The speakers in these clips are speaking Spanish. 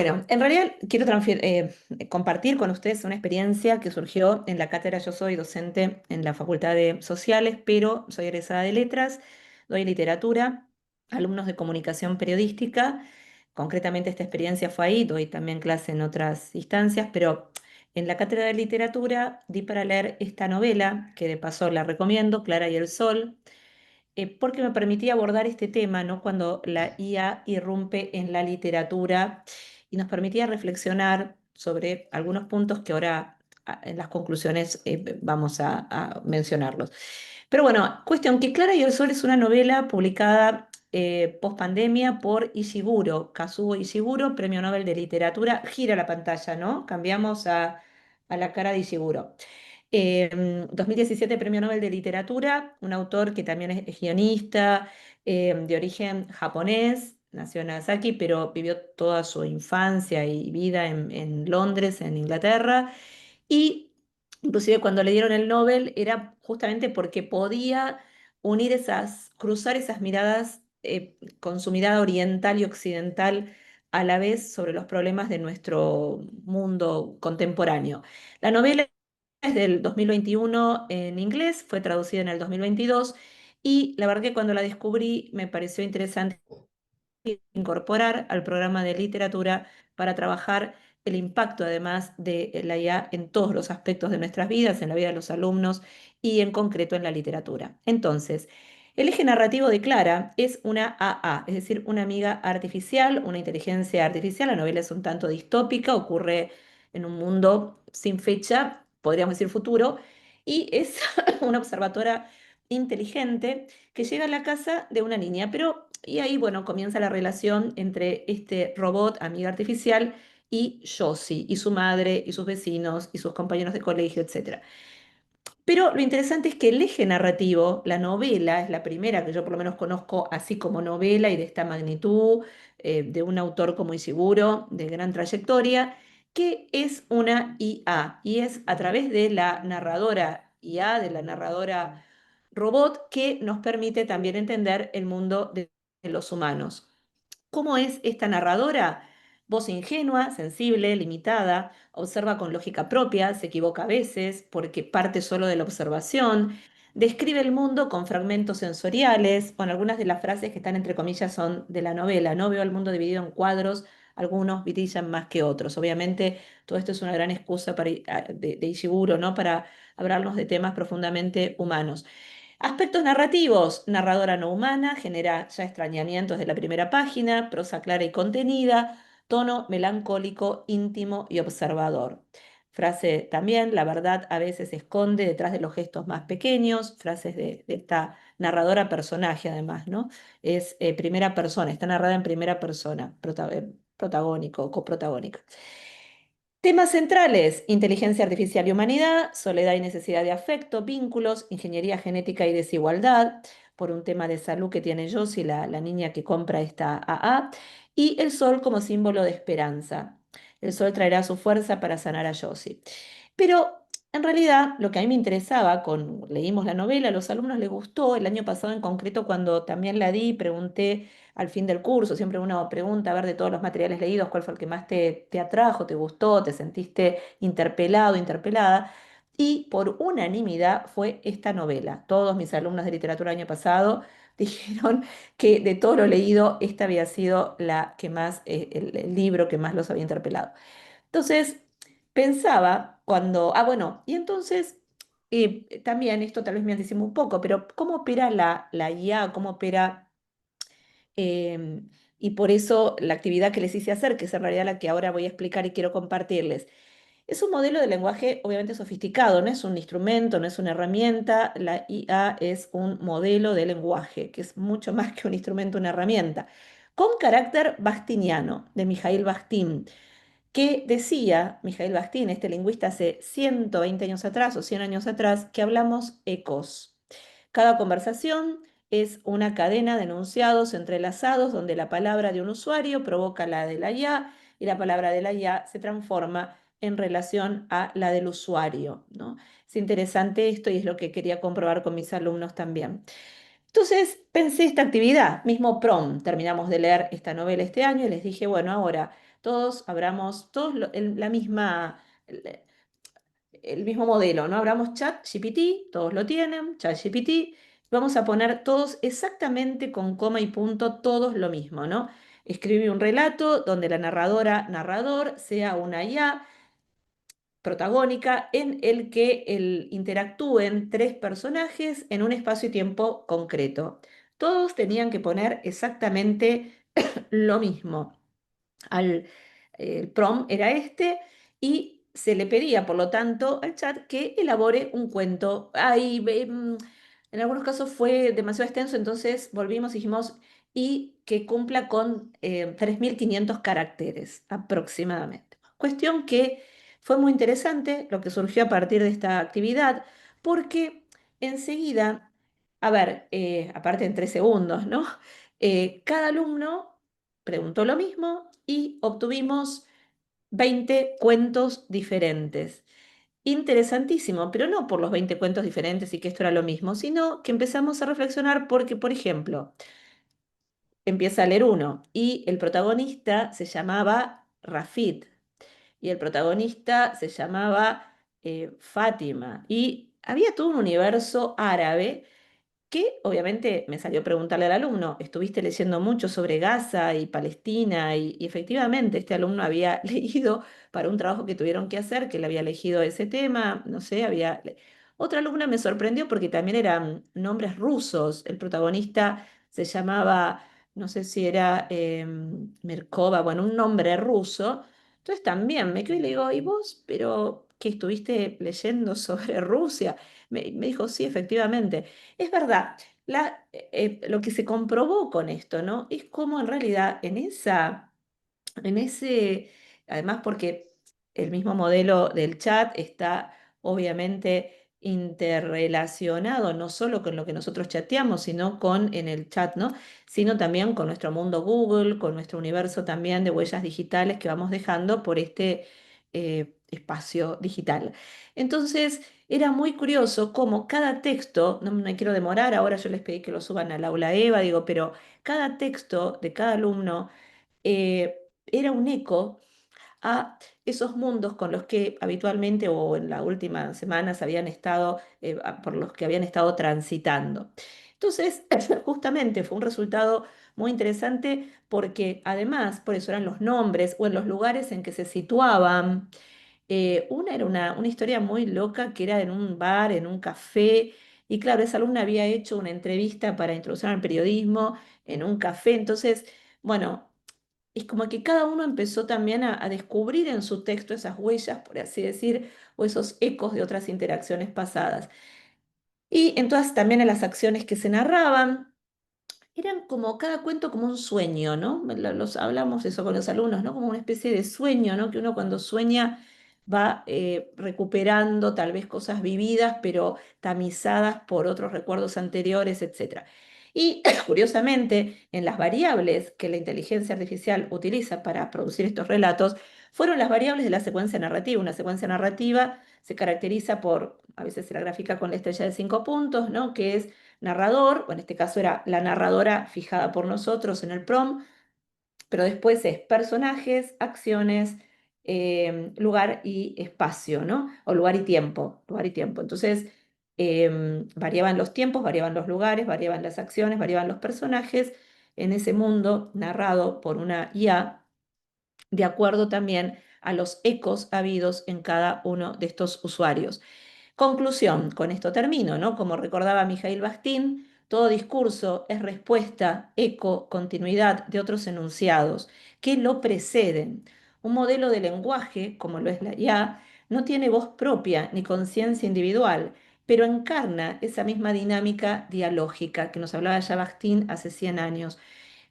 Bueno, en realidad quiero compartir con ustedes una experiencia que surgió en la cátedra. Yo soy docente en la Facultad de Sociales, pero soy egresada de Letras, doy literatura, alumnos de comunicación periodística. Concretamente esta experiencia fue ahí, doy también clase en otras instancias, pero en la cátedra de literatura di para leer esta novela, que de paso la recomiendo, Clara y el Sol, porque me permitía abordar este tema, ¿no? Cuando la IA irrumpe en la literatura y nos permitía reflexionar sobre algunos puntos que ahora en las conclusiones vamos a mencionarlos. Pero bueno, cuestión que Clara y el Sol es una novela publicada post pandemia por Ishiguro, Kazuo Ishiguro, Premio Nobel de Literatura. Gira la pantalla, ¿no? Cambiamos a la cara de Ishiguro. 2017 Premio Nobel de Literatura, un autor que también es guionista, de origen japonés, nació en Nagasaki, pero vivió toda su infancia y vida en Londres, en Inglaterra, y inclusive cuando le dieron el Nobel era justamente porque podía cruzar esas miradas, con su mirada oriental y occidental a la vez sobre los problemas de nuestro mundo contemporáneo. La novela es del 2021 en inglés, fue traducida en el 2022 y la verdad que cuando la descubrí me pareció interesante incorporar al programa de literatura para trabajar el impacto además de la IA en todos los aspectos de nuestras vidas, en la vida de los alumnos y en concreto en la literatura. Entonces, el eje narrativo de Clara es una AA, es decir, una amiga artificial, una inteligencia artificial. La novela es un tanto distópica, ocurre en un mundo sin fecha, podríamos decir futuro, y es una observadora inteligente que llega a la casa de una niña, pero y ahí, bueno, comienza la relación entre este robot, amiga artificial, y Josie, y su madre, y sus vecinos, y sus compañeros de colegio, etcétera. Pero lo interesante es que el eje narrativo, la novela, es la primera que yo por lo menos conozco así como novela y de esta magnitud, de un autor como Ishiguro, de gran trayectoria, que es una IA, y es a través de la narradora IA, de la narradora robot, que nos permite también entender el mundo de los humanos. ¿Cómo es esta narradora? Voz ingenua, sensible, limitada, observa con lógica propia, se equivoca a veces porque parte solo de la observación, describe el mundo con fragmentos sensoriales. Bueno, algunas de las frases que están entre comillas son de la novela. No veo al mundo dividido en cuadros, algunos brillan más que otros. Obviamente, todo esto es una gran excusa de Ishiguro, ¿no? Para hablarnos de temas profundamente humanos. Aspectos narrativos: narradora no humana, genera ya extrañamientos de la primera página, prosa clara y contenida, tono melancólico, íntimo y observador. Frase también: la verdad a veces se esconde detrás de los gestos más pequeños. Frases de esta narradora personaje, además, ¿no? Es primera persona, está narrada en primera persona, protagónico, coprotagónica. Temas centrales: inteligencia artificial y humanidad, soledad y necesidad de afecto, vínculos, ingeniería genética y desigualdad, por un tema de salud que tiene Josie, la niña que compra esta AA, y el sol como símbolo de esperanza. El sol traerá su fuerza para sanar a Josie. Pero en realidad lo que a mí me interesaba, leímos la novela, a los alumnos les gustó. El año pasado en concreto, cuando también la di, pregunté al fin del curso, siempre uno pregunta a ver de todos los materiales leídos cuál fue el que más te atrajo, te gustó, te sentiste interpelado, interpelada. Y por unanimidad fue esta novela. Todos mis alumnos de literatura el año pasado dijeron que de todo lo leído, esta había sido la que más, el libro que más los había interpelado. Entonces, pensaba cuando, bueno, y entonces también esto tal vez me anticipo un poco, pero ¿cómo opera la IA? ¿Cómo opera? Y por eso la actividad que les hice hacer, que es en realidad la que ahora voy a explicar y quiero compartirles. Es un modelo de lenguaje obviamente sofisticado, no es un instrumento, no es una herramienta. La IA es un modelo de lenguaje, que es mucho más que un instrumento, una herramienta, con carácter bastiniano, de Mijail Bastín, que decía Mijail Bastín, este lingüista, hace 120 años atrás o 100 años atrás, que hablamos ecos. Cada conversación es una cadena de enunciados entrelazados donde la palabra de un usuario provoca la de la IA y la palabra de la IA se transforma en relación a la del usuario, ¿no? Es interesante esto y es lo que quería comprobar con mis alumnos también. Entonces pensé esta actividad, mismo prom, terminamos de leer esta novela este año y les dije, bueno, ahora todos abramos, todos la misma, el mismo modelo, ¿no? Abramos ChatGPT, todos lo tienen, ChatGPT, vamos a poner todos exactamente con coma y punto, todos lo mismo, ¿no? Escribe un relato donde la narradora, narrador sea una IA protagónica en el que interactúen tres personajes en un espacio y tiempo concreto. Todos tenían que poner exactamente lo mismo. El prompt era este y se le pedía, por lo tanto, al chat que elabore un cuento. En algunos casos fue demasiado extenso, entonces volvimos y dijimos, y que cumpla con 3.500 caracteres aproximadamente. Cuestión que fue muy interesante lo que surgió a partir de esta actividad, porque enseguida, a ver, aparte en 3 segundos, ¿no? Cada alumno preguntó lo mismo y obtuvimos 20 cuentos diferentes. Interesantísimo, pero no por los 20 cuentos diferentes y que esto era lo mismo, sino que empezamos a reflexionar porque, por ejemplo, empieza a leer uno y el protagonista se llamaba Rafid y el protagonista se llamaba Fátima y había todo un universo árabe que obviamente me salió a preguntarle al alumno, ¿estuviste leyendo mucho sobre Gaza y Palestina? Y efectivamente, este alumno había leído para un trabajo que tuvieron que hacer, que le había elegido ese tema, no sé, Otra alumna me sorprendió porque también eran nombres rusos. El protagonista se llamaba, no sé si era Merkova, bueno, un nombre ruso. Entonces también me quedé y le digo, ¿y vos? ¿Pero qué estuviste leyendo sobre Rusia? Me dijo, sí, efectivamente. Es verdad, lo que se comprobó con esto, ¿no? Es como en realidad en ese, además porque el mismo modelo del chat está obviamente interrelacionado no solo con lo que nosotros chateamos, sino con en el chat, ¿no? Sino también con nuestro mundo Google, con nuestro universo también de huellas digitales que vamos dejando por este espacio digital. Entonces, era muy curioso cómo cada texto, no me quiero demorar, ahora yo les pedí que lo suban al aula Eva, digo, pero cada texto de cada alumno era un eco a esos mundos con los que habitualmente o en las últimas semanas habían estado, por los que habían estado transitando. Entonces, justamente fue un resultado muy interesante porque además, por eso eran los nombres o en los lugares en que se situaban. Una era una historia muy loca que era en un bar, en un café, y claro, esa alumna había hecho una entrevista para introducir al periodismo en un café, entonces, bueno, es como que cada uno empezó también a descubrir en su texto esas huellas, por así decir, o esos ecos de otras interacciones pasadas. Y entonces también en las acciones que se narraban, eran como cada cuento como un sueño, ¿no? Los hablamos eso con los alumnos, ¿no? Como una especie de sueño, ¿no? Que uno cuando sueña va recuperando tal vez cosas vividas, pero tamizadas por otros recuerdos anteriores, etcétera. Y curiosamente, en las variables que la inteligencia artificial utiliza para producir estos relatos, fueron las variables de la secuencia narrativa. Una secuencia narrativa se caracteriza por, a veces se la grafica con la estrella de 5 puntos, ¿no? Que es narrador, o en este caso era la narradora fijada por nosotros en el prompt, pero después es personajes, acciones, lugar y espacio, ¿no? O lugar y tiempo, lugar y tiempo. Entonces, variaban los tiempos, variaban los lugares, variaban las acciones, variaban los personajes en ese mundo narrado por una IA, de acuerdo también a los ecos habidos en cada uno de estos usuarios. Conclusión, con esto termino, ¿no? Como recordaba Mijail Bastín, todo discurso es respuesta, eco, continuidad de otros enunciados que lo preceden. Un modelo de lenguaje, como lo es la IA, no tiene voz propia ni conciencia individual, pero encarna esa misma dinámica dialógica que nos hablaba ya Bastín hace 100 años.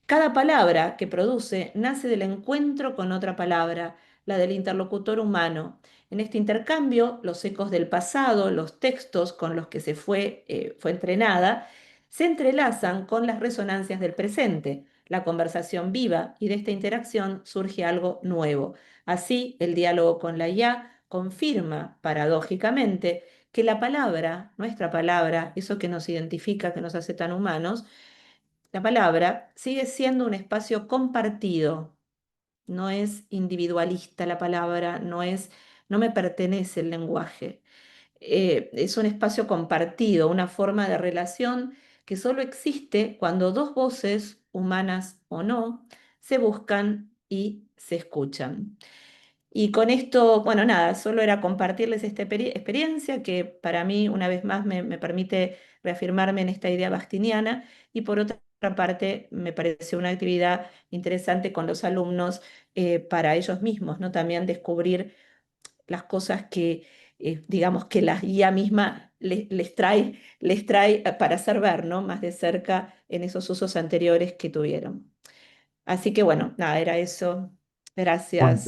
Cada palabra que produce nace del encuentro con otra palabra, la del interlocutor humano. En este intercambio, los ecos del pasado, los textos con los que fue entrenada, se entrelazan con las resonancias del presente, la conversación viva, y de esta interacción surge algo nuevo. Así, el diálogo con la IA confirma, paradójicamente, que la palabra, nuestra palabra, eso que nos identifica, que nos hace tan humanos, la palabra sigue siendo un espacio compartido no es individualista la palabra, no me pertenece el lenguaje. Es un espacio compartido, una forma de relación que solo existe cuando dos voces, humanas o no, se buscan y se escuchan. Y con esto, bueno, nada, solo era compartirles esta experiencia que para mí, una vez más, me permite reafirmarme en esta idea bastiniana y por otra parte, me pareció una actividad interesante con los alumnos para ellos mismos, ¿no? También descubrir las cosas que, digamos, que la guía misma les trae para hacer ver, ¿no? Más de cerca en esos usos anteriores que tuvieron. Así que bueno, nada, era eso. Muy Gracias.